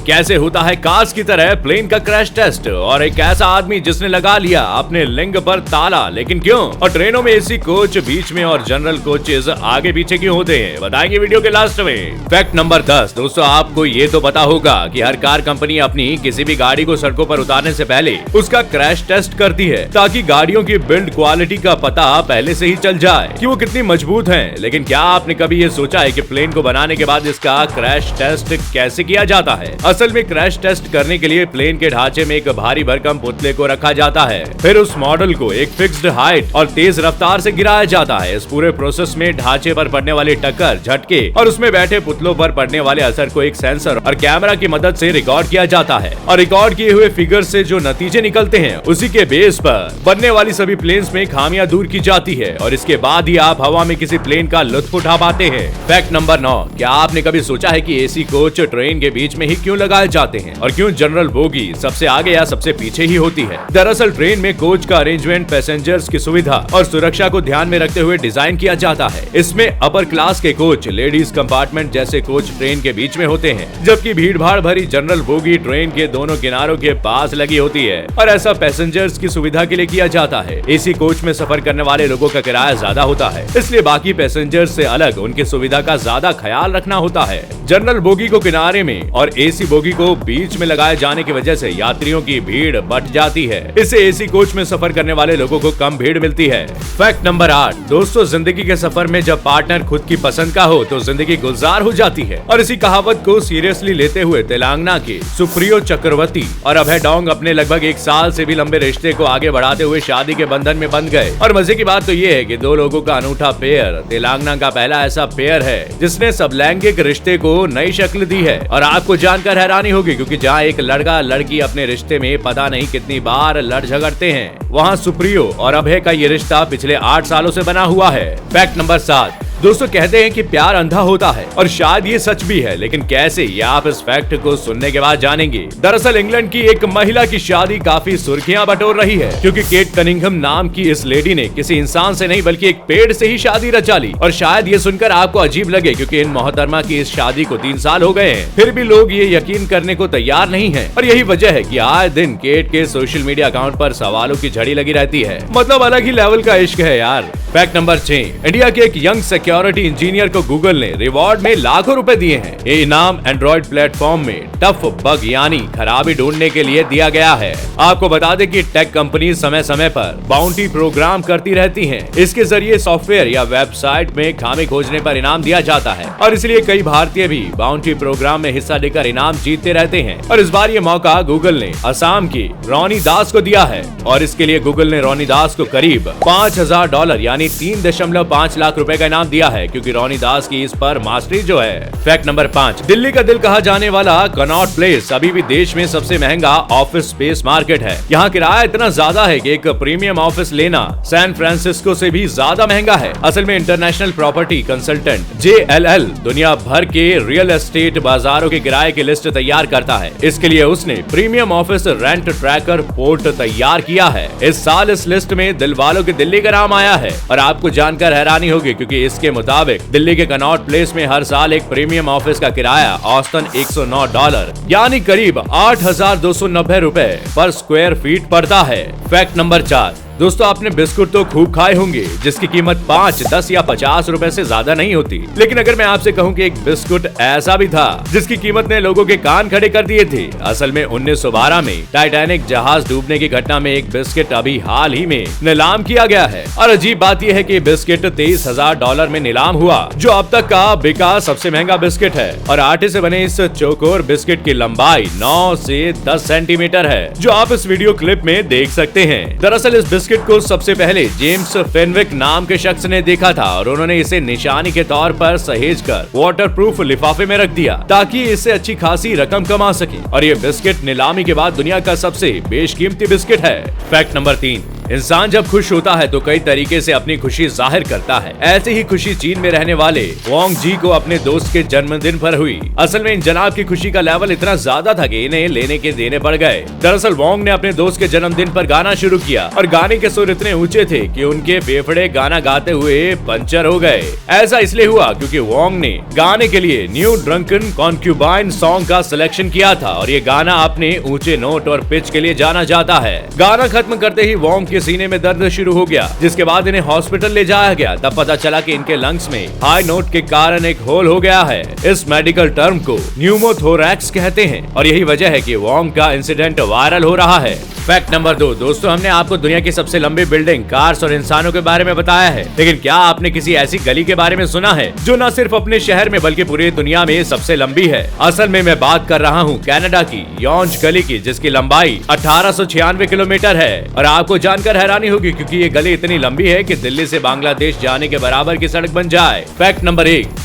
कैसे होता है कार्स की तरह प्लेन का क्रैश टेस्ट, और एक ऐसा आदमी जिसने लगा लिया अपने लिंग पर ताला, लेकिन क्यों? और ट्रेनों में एसी कोच बीच में और जनरल कोचेस आगे पीछे क्यों होते हैं, बताएंगे वीडियो के लास्ट में। Fact number 10। दोस्तों, आपको ये तो पता होगा कि हर कार कंपनी अपनी किसी भी गाड़ी को सड़कों पर उतारने से पहले उसका क्रैश टेस्ट करती है, ताकि गाड़ियों की बिल्ड क्वालिटी का पता पहले से ही चल जाए कि वो कितनी मजबूत है। लेकिन क्या आपने कभी ये सोचा है कि प्लेन को बनाने के बाद इसका क्रैश टेस्ट कैसे किया जाता है? असल में क्रैश टेस्ट करने के लिए प्लेन के ढांचे में एक भारी भरकम पुतले को रखा जाता है, फिर उस मॉडल को एक फिक्स्ड हाइट और तेज रफ्तार से गिराया जाता है। इस पूरे प्रोसेस में ढांचे पर पड़ने वाले टक्कर, झटके और उसमें बैठे पुतलों पर पड़ने वाले असर को एक सेंसर और कैमरा की मदद से रिकॉर्ड किया जाता है, और रिकॉर्ड किए हुए फिगर से जो नतीजे निकलते हैं उसी के बेस पर बनने वाली सभी प्लेन्स में खामियां दूर की जाती है, और इसके बाद ही आप हवा में किसी प्लेन का लुत्फ उठा पाते हैं। Fact number 9। क्या आपने कभी सोचा है कि एसी कोच ट्रेन के बीच में ही क्यों लगाए जाते हैं, और क्यों जनरल बोगी सबसे आगे या सबसे पीछे ही होती है? दरअसल ट्रेन में कोच का अरेंजमेंट पैसेंजर्स की सुविधा और सुरक्षा को ध्यान में रखते हुए डिजाइन किया जाता है। इसमें अपर क्लास के कोच लेडीज कंपार्टमेंट जैसे कोच ट्रेन के बीच में होते हैं, जबकि भीड़ भाड़ भरी जनरल बोगी ट्रेन के दोनों किनारों के पास लगी होती है, और ऐसा पैसेंजर्स की सुविधा के लिए किया जाता है। एसी कोच में सफर करने वाले लोगों का किराया ज्यादा होता है, इसलिए बाकी पैसेंजर्स से अलग उनकी सुविधा का ज्यादा ख्याल रखना होता है। जनरल बोगी को किनारे में और एसी बोगी को बीच में लगाए जाने की वजह से यात्रियों की भीड़ बढ़ जाती है। इससे एसी कोच में सफर करने वाले लोगों को कम भीड़ मिलती है। Fact number 8। दोस्तों, जिंदगी के सफर में जब पार्टनर खुद की पसंद का हो तो जिंदगी गुलजार हो जाती है, और इसी कहावत को सीरियसली लेते हुए तेलंगाना के सुप्रियो चक्रवर्ती और अभय डोंग अपने लगभग 1 साल से भी लंबे रिश्ते को आगे बढ़ाते हुए शादी के बंधन में बंध गए। और मजे की बात तो ये है कि 2 लोगों का अनूठा पेयर तेलंगाना का पहला ऐसा पेयर है जिसने सब लैंगिक रिश्ते को नई शक्ल दी है। और आपको जानकर हैरानी होगी, क्योंकि जहाँ एक लड़का लड़की अपने रिश्ते में पता नहीं कितनी बार लड़ झगड़ते हैं, वहाँ सुप्रियो और अभय का ये रिश्ता पिछले 8 सालों से बना हुआ है। Fact number 7। दोस्तों, कहते हैं कि प्यार अंधा होता है, और शायद ये सच भी है, लेकिन कैसे, ये आप इस फैक्ट को सुनने के बाद जानेंगे। दरअसल इंग्लैंड की एक महिला की शादी काफी सुर्खियां बटोर रही है, क्योंकि केट कनिंघम नाम की इस लेडी ने किसी इंसान से नहीं बल्कि एक पेड़ से ही शादी रचा ली। और शायद ये सुनकर आपको अजीब लगे, क्योंकि इन मोहतरमा की इस शादी को 3 साल हो गए हैं, फिर भी लोग ये यकीन करने को तैयार नहीं है। और यही वजह है कि आए दिन केट के सोशल मीडिया अकाउंट पर सवालों की झड़ी लगी रहती है। मतलब अलग ही लेवल का इश्क है यार। Fact number 6। इंडिया के एक यंग सिक्योरिटी इंजीनियर को गूगल ने रिवॉर्ड में लाखों रुपए दिए हैं। ये इनाम एंड्रॉइड प्लेटफॉर्म में टफ बग यानी खराबी ढूंढने के लिए दिया गया है। आपको बता दें कि टेक कंपनी समय समय पर बाउंटी प्रोग्राम करती रहती हैं। इसके जरिए सॉफ्टवेयर या वेबसाइट में खामी खोजने पर इनाम दिया जाता है, और इसलिए कई भारतीय भी बाउंटी प्रोग्राम में हिस्सा लेकर इनाम जीतते रहते हैं। और इस बार ये मौका गूगल ने असम की रोनी दास को दिया है, और इसके लिए गूगल ने रोनी दास को करीब $5000 यानी 3.5 लाख रुपए का इनाम दिया है, क्योंकि रोनी दास की इस पर मास्टरी जो है। Fact number 5। दिल्ली का दिल कहा जाने वाला कनॉट प्लेस अभी भी देश में सबसे महंगा ऑफिस स्पेस मार्केट है। यहाँ किराया इतना ज्यादा है कि एक प्रीमियम ऑफिस लेना सैन फ्रांसिस्को से भी ज्यादा महंगा है। असल में इंटरनेशनल प्रॉपर्टी कंसल्टेंट JLL दुनिया भर के रियल एस्टेट बाजारों के किराए की लिस्ट तैयार करता है। इसके लिए उसने premium office rent tracker port तैयार किया है। इस साल इस लिस्ट में दिल वालों के दिल्ली का नाम आया है, और आपको जानकर हैरानी होगी, क्योंकि इसके मुताबिक दिल्ली के कनॉट प्लेस में हर साल एक प्रीमियम ऑफिस का किराया औसतन $109 यानी करीब 8,290 रुपए पर स्क्वायर फीट पड़ता है। Fact number 4। दोस्तों, आपने बिस्कुट तो खूब खाए होंगे जिसकी कीमत 5, 10 या 50 रुपए से ज्यादा नहीं होती, लेकिन अगर मैं आपसे कहूं कि एक बिस्कुट ऐसा भी था जिसकी कीमत ने लोगों के कान खड़े कर दिए थे। असल में 1912 में टाइटैनिक जहाज डूबने की घटना में एक बिस्किट अभी हाल ही में नीलाम किया गया है, और अजीब बात यह है कि बिस्किट $23,000 में नीलाम हुआ, जो अब तक का बिका सबसे महंगा बिस्किट है। और आटे से बने इस चौकोर बिस्किट की लंबाई 9 से 10 सेंटीमीटर है, जो आप इस वीडियो क्लिप में देख सकते हैं। दरअसल इस बिस्किट को सबसे पहले जेम्स फेनविक नाम के शख्स ने देखा था, और उन्होंने इसे निशानी के तौर पर सहेजकर वाटरप्रूफ लिफाफे में रख दिया, ताकि इससे अच्छी खासी रकम कमा सके। और ये बिस्किट नीलामी के बाद दुनिया का सबसे बेशकीमती बिस्किट है। Fact number 3। इंसान जब खुश होता है तो कई तरीके से अपनी खुशी जाहिर करता है। ऐसी ही खुशी चीन में रहने वाले वोंग जी को अपने दोस्त के जन्मदिन पर हुई। असल में इन जनाब की खुशी का लेवल इतना ज्यादा था कि इन्हें लेने के देने पड़ गए। दरअसल वोंग ने अपने दोस्त के जन्मदिन पर गाना शुरू किया और गाने के सुर इतने ऊंचे थे कि उनके फेफड़े गाना गाते हुए पंचर हो गए। ऐसा इसलिए हुआ क्योंकि वोंग ने गाने के लिए न्यू ड्रंकन कॉन्क्यूबाइन सॉन्ग का सिलेक्शन किया था और ये गाना अपने ऊंचे नोट और पिच के लिए जाना जाता है। गाना खत्म करते ही वोंग के सीने में दर्द शुरू हो गया, जिसके बाद इन्हें हॉस्पिटल ले जाया गया। तब पता चला कि इनके लंग्स में हाई नोट के कारण एक होल हो गया है। इस मेडिकल टर्म को न्यूमोथोरैक्स कहते हैं और यही वजह है कि वोंग का इंसिडेंट वायरल हो रहा है। फैक्ट नंबर 2 दोस्तों, हमने आपको दुनिया की सबसे लंबी बिल्डिंग, कार्स और इंसानों के बारे में बताया है, लेकिन क्या आपने किसी ऐसी गली के बारे में सुना है जो न सिर्फ अपने शहर में बल्कि पूरी दुनिया में सबसे लंबी है? असल में मैं बात कर रहा हूँ कनाडा की योंज गली की, जिसकी लंबाई 1896 किलोमीटर है। और आपको जानकर हैरानी होगी क्योंकि ये गली इतनी लंबी है कि दिल्ली से बांग्लादेश जाने के बराबर की सड़क बन जाए। फैक्ट नंबर 1,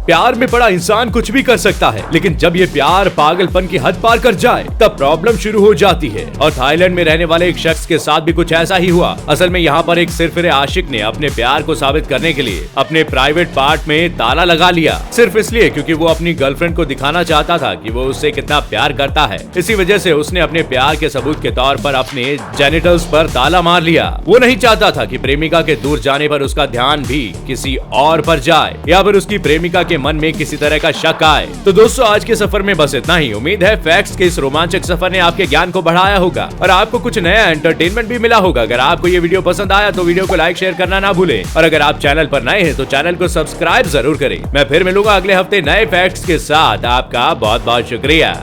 प्यार में पड़ा इंसान कुछ भी कर सकता है, लेकिन जब ये प्यार पागलपन की हद पार कर जाए तब प्रॉब्लम शुरू हो जाती है। और थाईलैंड में रहने वाले एक शख्स के साथ भी कुछ ऐसा ही हुआ। असल में यहाँ पर एक सिरफिरे आशिक ने अपने प्यार को साबित करने के लिए अपने प्राइवेट पार्ट में ताला लगा लिया, सिर्फ इसलिए क्योंकि वो अपनी गर्लफ्रेंड को दिखाना चाहता था कि वो उससे कितना प्यार करता है। इसी वजह से उसने अपने प्यार के सबूत के तौर पर अपने जेनिटल्स पर ताला मार लिया। वो नहीं चाहता था कि प्रेमिका के दूर जाने पर उसका ध्यान भी किसी और पर जाए या फिर उसकी प्रेमिका के मन में किसी तरह का शक आए। तो दोस्तों, आज के सफर में बस इतना ही। उम्मीद है फैक्ट्स के इस रोमांचक सफर ने आपके ज्ञान को बढ़ाया होगा और आपको कुछ नया एंटरटेनमेंट भी मिला होगा। अगर आपको ये वीडियो पसंद आया तो वीडियो को लाइक शेयर करना ना भूलें और अगर आप चैनल पर नए हैं तो चैनल को सब्सक्राइब जरूर करें। मैं फिर मिलूंगा अगले हफ्ते नए फैक्ट्स के साथ। आपका बहुत बहुत शुक्रिया।